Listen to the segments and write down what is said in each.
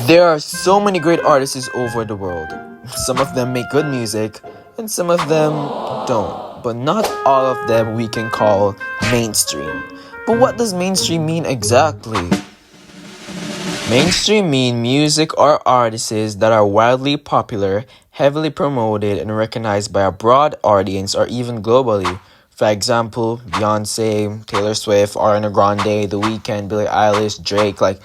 There are so many great artists over the world. Some of them make good music, and some of them don't. But not all of them we can call mainstream. But what does mainstream mean exactly? Mainstream mean music or artists that are widely popular, heavily promoted, and recognized by a broad audience or even globally. For example, Beyonce, Taylor Swift, Ariana Grande, The Weeknd, Billie Eilish, Drake,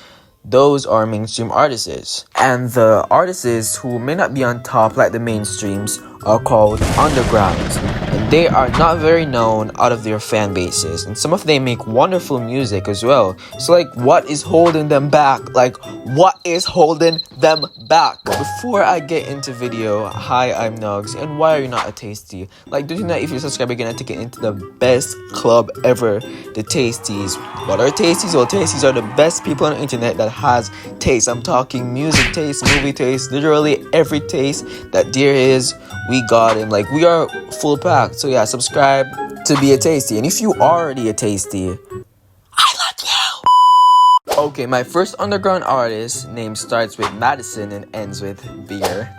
those are mainstream artists. And the artists who may not be on top like the mainstreams are called undergrounds. And they are not very known out of their fan bases. And some of them make wonderful music as well. So what is holding them back? What is holding them back? Before I get into video, hi, I'm Nugs. And why are you not a Tasty? Do you know if you subscribe, you're gonna take it into the best club ever, the Tasties. What are Tasties? Well, Tasties are the best people on the internet that has taste. I'm talking music taste, movie taste, literally every taste that there is, we got him. We are full packed. So yeah, subscribe to be a Tasty. And if you already a Tasty, I love you. Okay, my first underground artist name starts with Madison and ends with Beer.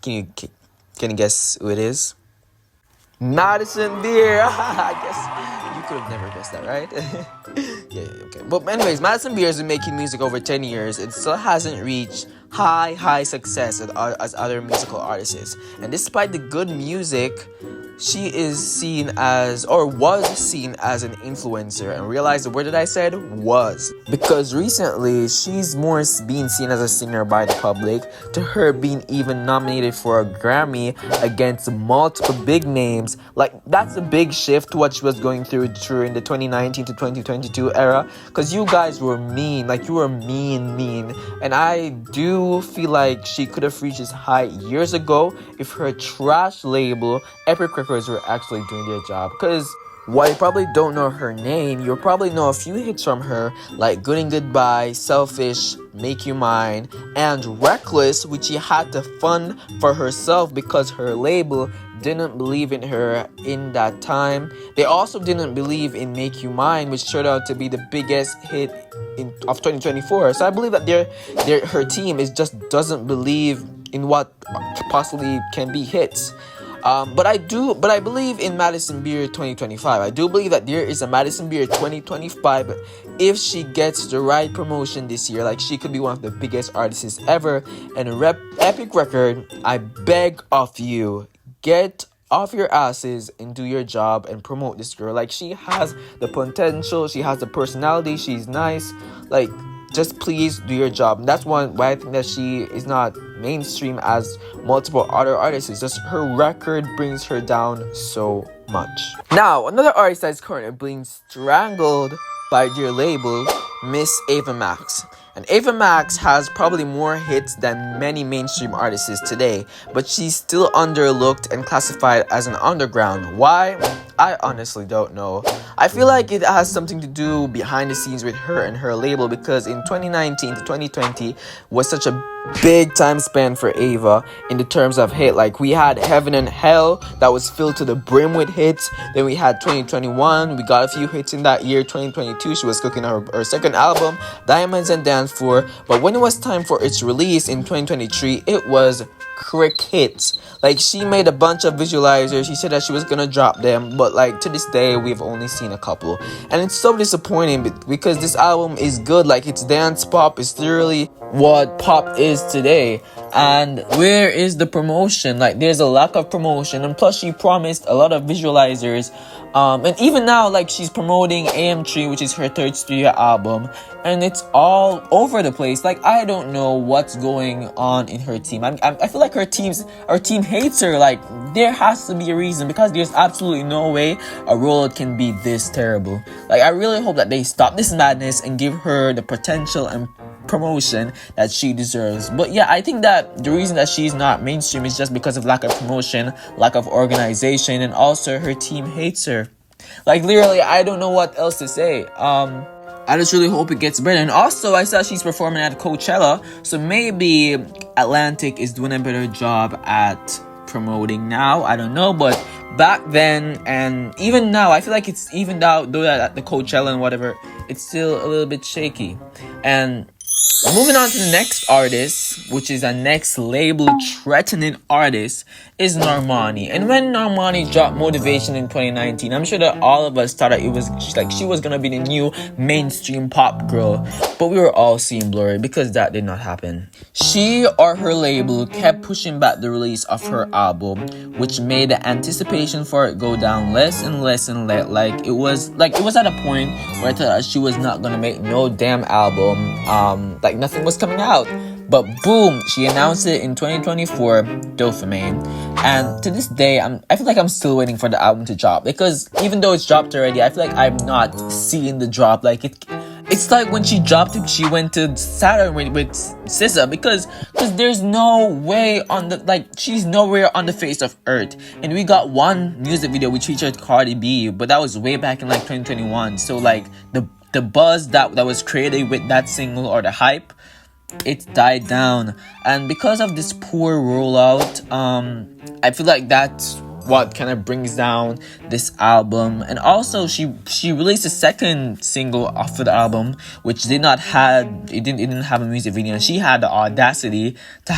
Can you guess who it is? Madison Beer. I guess you could have never guessed that, right? yeah, okay. But anyways, Madison Beer has been making music over 10 years and still hasn't reached high success as other musical artists. And despite the good music, she is seen as, or was seen as, an influencer. And realize the word that I said was, because recently she's more being seen as a singer by the public, to her being even nominated for a Grammy against multiple big names. That's a big shift to what she was going through during the 2019 to 2022 era, because you guys were mean. You were mean. And I do feel like she could have reached this high years ago if her trash label Epic Records were actually doing their job. Because while you probably don't know her name, you'll probably know a few hits from her, like Good and Goodbye, Selfish, Make You Mine, and Reckless, which she had to fund for herself because her label didn't believe in her in that time. They also didn't believe in Make You Mine, which turned out to be the biggest hit of 2024. So I believe that her team doesn't believe in what possibly can be hits. But I believe in Madison Beer 2025. I do believe that there is a Madison Beer 2025 if she gets the right promotion this year. She could be one of the biggest artists ever. And Epic Record, I beg of you, get off your asses and do your job and promote this girl. She has the potential, she has the personality, she's nice. Just please do your job. And that's why I think that she is not mainstream as multiple other artists. It's just her record brings her down so much. Now, another artist that is currently being strangled by their label, Miss Ava Max. And Ava Max has probably more hits than many mainstream artists today, but she's still underlooked and classified as an underground. Why? I honestly don't know. I feel like it has something to do behind the scenes with her and her label, because in 2019 to 2020 was such a big time span for Ava in the terms of hit. We had Heaven and Hell that was filled to the brim with hits. Then we had 2021, we got a few hits in that year. 2022, she was cooking her second album, Diamonds and Dance Floor. But when it was time for its release in 2023, it was crickets. She made a bunch of visualizers. She said that she was gonna drop them, but to this day we've only seen a couple, and it's so disappointing because this album is good. It's dance pop. It's literally what pop is today. And where is the promotion? There's a lack of promotion, and plus she promised a lot of visualizers, and even now she's promoting AM3, which is her third studio album, and it's all over the place. I don't know what's going on in her team. I feel like her team hates her. There has to be a reason, because there's absolutely no way a role can be this terrible. I really hope that they stop this madness and give her the potential and promotion that she deserves. But yeah, I think that the reason that she's not mainstream is just because of lack of promotion, lack of organization, and also her team hates her. Literally, I don't know what else to say. I just really hope it gets better. And also, I saw she's performing at Coachella, so maybe Atlantic is doing a better job at promoting now. I don't know, but back then and even now, I feel like it's even though that at the Coachella and whatever, it's still a little bit shaky. And Moving on to the next artist, which is a next label threatening artist, is Normani. And when Normani dropped Motivation in 2019, I'm sure that all of us thought that it was like she was gonna be the new mainstream pop girl, but we were all seeing blurry because that did not happen. She or her label kept pushing back the release of her album, which made the anticipation for it go down less and less and less. Like it was at a point where I thought that she was not gonna make no damn album. Like nothing was coming out. But boom, she announced it in 2024, Dopamine. And to this day, I feel like I'm still waiting for the album to drop, because even though it's dropped already, I feel like I'm not seeing the drop. Like it's like when she dropped it, she went to Saturn with SZA, because there's no way on the, like, she's nowhere on the face of earth. And we got one music video which featured Cardi B, but that was way back in like 2021. So like the buzz that was created with that single, or the hype, it died down. And because of this poor rollout, I feel like that's what kind of brings down this album. And also she released a second single off of the album, which didn't have a music video, and she had the audacity to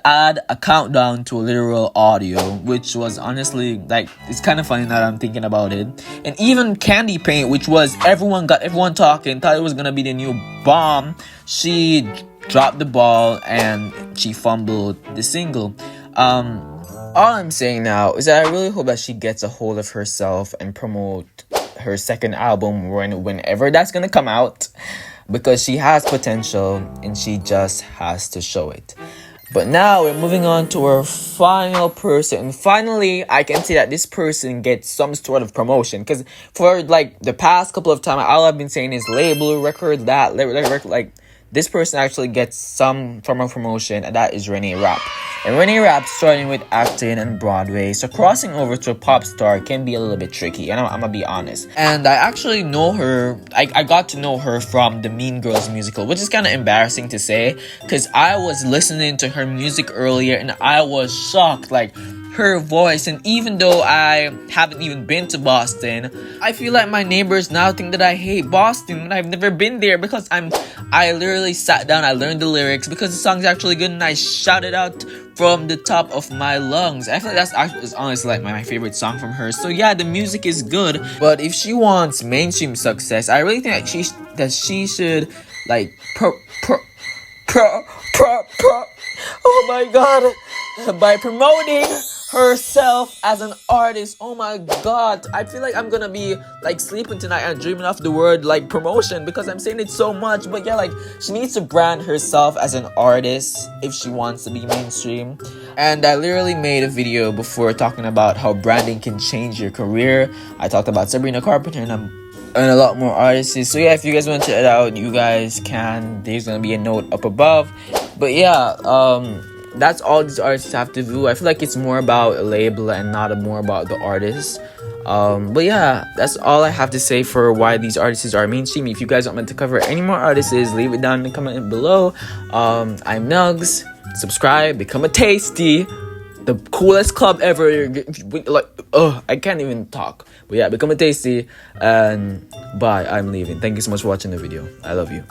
add a countdown to a literal audio, which was honestly, like, it's kind of funny now that I'm thinking about it. And even Candy Paint, which was everyone talking, thought it was gonna be the new bomb, she dropped the ball and she fumbled the single. All I'm saying now is that I really hope that she gets a hold of herself and promote her second album whenever that's gonna come out, because she has potential and she just has to show it. But now we're moving on to our final person. And finally, I can say that this person gets some sort of promotion, because for like the past couple of times, all I've been saying is label, record, like this person actually gets some form of promotion, and that is Renee Rapp. And Renee Rapp, starting with acting and Broadway, so crossing over to a pop star can be a little bit tricky, and I'm gonna be honest. And I actually know her, I got to know her from the Mean Girls musical, which is kind of embarrassing to say, because I was listening to her music earlier and I was shocked, like, her voice. And even though I haven't even been to Boston, I feel like my neighbors now think that I hate Boston, and I've never been there, because I literally sat down, I learned the lyrics because the song's actually good, and I shouted out from the top of my lungs. I feel like that's honestly like my favorite song from her. So yeah, the music is good, but if she wants mainstream success, I really think that she should like oh my god, by promoting herself as an artist. Oh my god, I feel like I'm gonna be like sleeping tonight and dreaming of the word like promotion, because I'm saying it so much. But yeah, like, she needs to brand herself as an artist if she wants to be mainstream. And I literally made a video before talking about how branding can change your career. I talked about Sabrina Carpenter and a lot more artists. So yeah, if you guys want to check it out, you guys can. There's gonna be a note up above. But yeah, that's all these artists have to do. I feel like it's more about a label and not more about the artist. But yeah, that's all I have to say for why these artists are mainstream. If you guys want me to cover any more artists, leave it down in the comment below. I'm Nugs. Subscribe, become a Tasty, the coolest club ever. Like, I can't even talk. But yeah, become a Tasty, and bye. I'm leaving. Thank you so much for watching the video. I love you.